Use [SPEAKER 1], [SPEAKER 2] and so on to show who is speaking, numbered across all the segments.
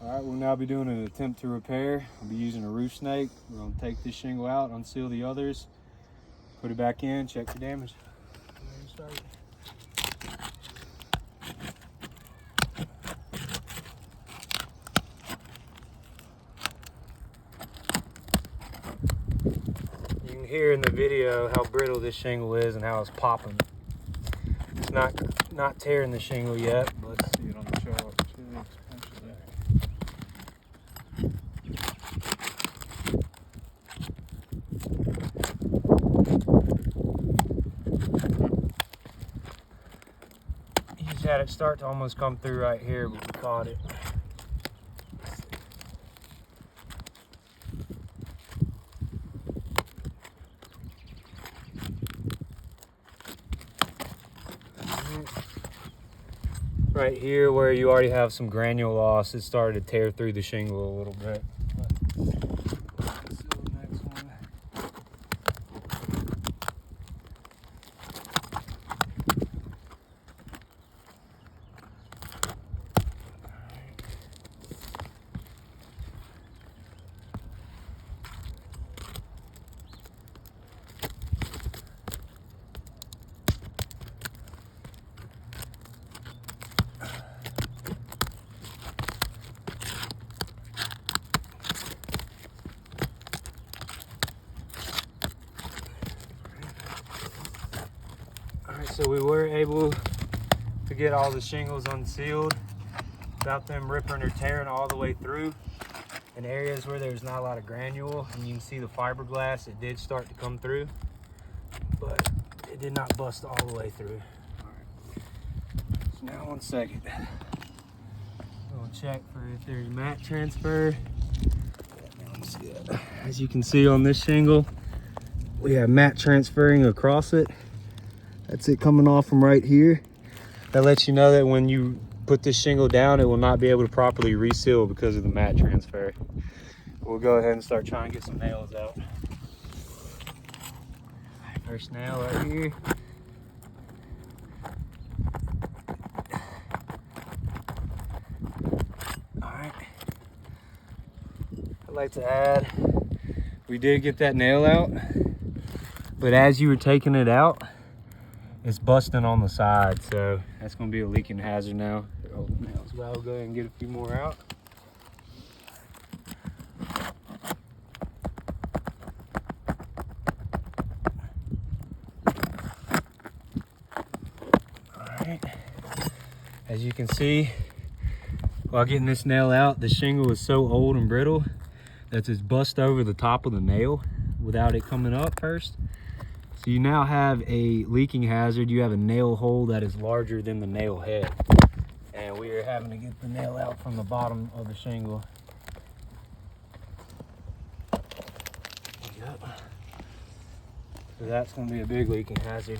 [SPEAKER 1] All right, we'll now be doing an attempt to repair. I'll be using a roof snake. We're gonna take this shingle out, unseal the others, put it back in, check for damage. You can hear in the video how brittle this shingle is and how it's popping. It's not tearing the shingle yet, but see it on the chart. You just had it start to almost come through right here, but we caught it. Right here where you already have some granule loss, it started to tear through the shingle a little bit. So we were able to get all the shingles unsealed without them ripping or tearing all the way through. In areas where there's not a lot of granule, and you can see the fiberglass, it did start to come through, but it did not bust all the way through. All right. So now 1 second. We'll check for if there's mat transfer. As you can see on this shingle, we have mat transferring across it. That's it coming off from right here. That lets you know that when you put this shingle down, it will not be able to properly reseal because of the mat transfer. We'll go ahead and start trying to get some nails out. First nail right here. All right. I'd like to add, we did get that nail out, but as you were taking it out, it's busting on the side, so that's going to be a leaking hazard now. Oh, nails. Well, I'll go ahead and get a few more out. All right. As you can see, while getting this nail out, the shingle is so old and brittle that it's bust over the top of the nail without it coming up first. So you now have a leaking hazard. You have a nail hole that is larger than the nail head. And we are having to get the nail out from the bottom of the shingle. Yep. So that's going to be a big leaking hazard.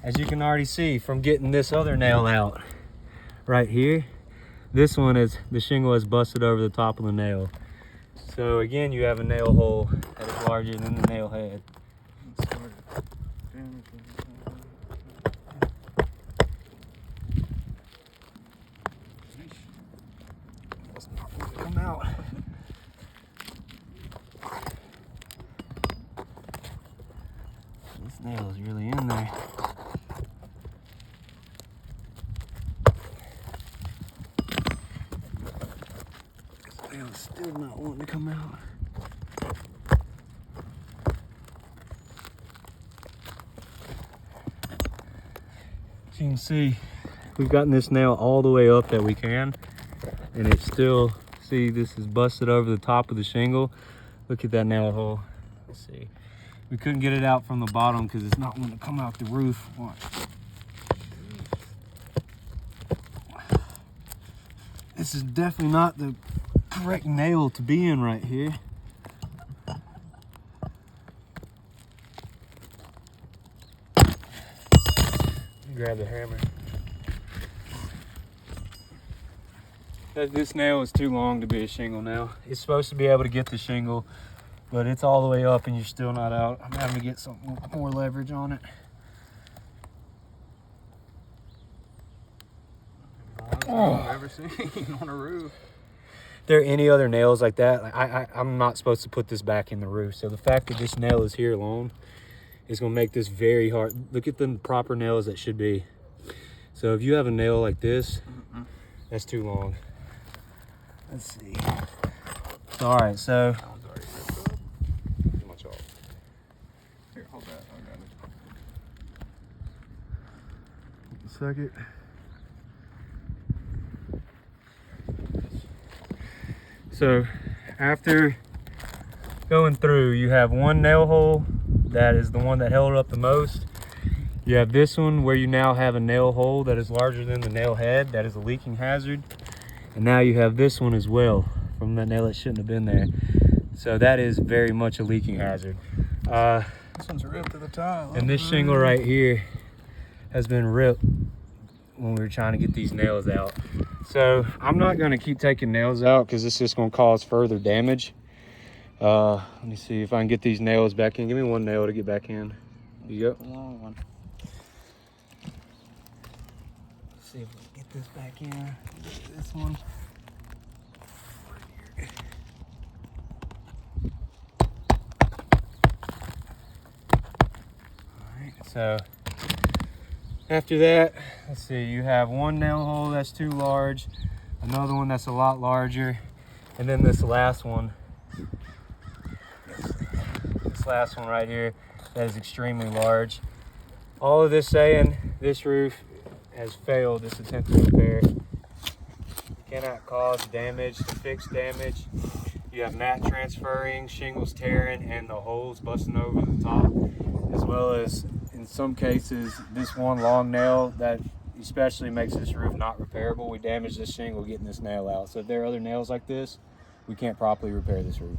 [SPEAKER 1] As you can already see from getting this other nail out right here, this one is, the shingle has busted over the top of the nail. So again, you have a nail hole that is larger than the nail head. It's not going to come out. This nail is really in there. This nail is still not wanting to come out. As you can see, we've gotten this nail all the way up that we can, and it's still, see, this is busted over the top of the shingle. Look at that nail hole. Let's see. We couldn't get it out from the bottom because it's not wanting to come out the roof. Watch. This is definitely not the correct nail to be in right here. Grab the hammer. This nail is too long to be a shingle nail. It's supposed to be able to get the shingle, but it's all the way up and you're still not out. I'm having to get some more leverage on it.
[SPEAKER 2] Oh. seen on a roof.
[SPEAKER 1] If there are any other nails like that, I'm not supposed to put this back in the roof. So the fact that this nail is here alone is gonna make this very hard. Look at the proper nails that should be. So if you have a nail like this, that's too long. Let's see. So, all right, so.
[SPEAKER 2] Here, hold that. I got it.
[SPEAKER 1] Second. So after going through, you have one nail hole that is the one that held up the most. You have this one where you now have a nail hole that is larger than the nail head. That is a leaking hazard. And now you have this one as well from the nail that shouldn't have been there. So that is very much a leaking hazard.
[SPEAKER 2] This one's ripped to the tile.
[SPEAKER 1] And this shingle right here has been ripped when we were trying to get these nails out. So I'm not gonna keep taking nails out because it's just gonna cause further damage. Let me see if I can get these nails back in. Give me one nail to get back in. You go.
[SPEAKER 2] The long one.
[SPEAKER 1] Let's see if we can get this back in. This one. So after that, let's see, you have one nail hole that's too large, another one that's a lot larger, and then this last one right here that is extremely large. All of this saying this roof has failed this attempt to repair. Cannot cause damage to fix damage. You have mat transferring, shingles tearing, and the holes busting over the top, as well as in some cases, this one long nail that especially makes this roof not repairable. We damaged this shingle getting this nail out. So if there are other nails like this, we can't properly repair this roof.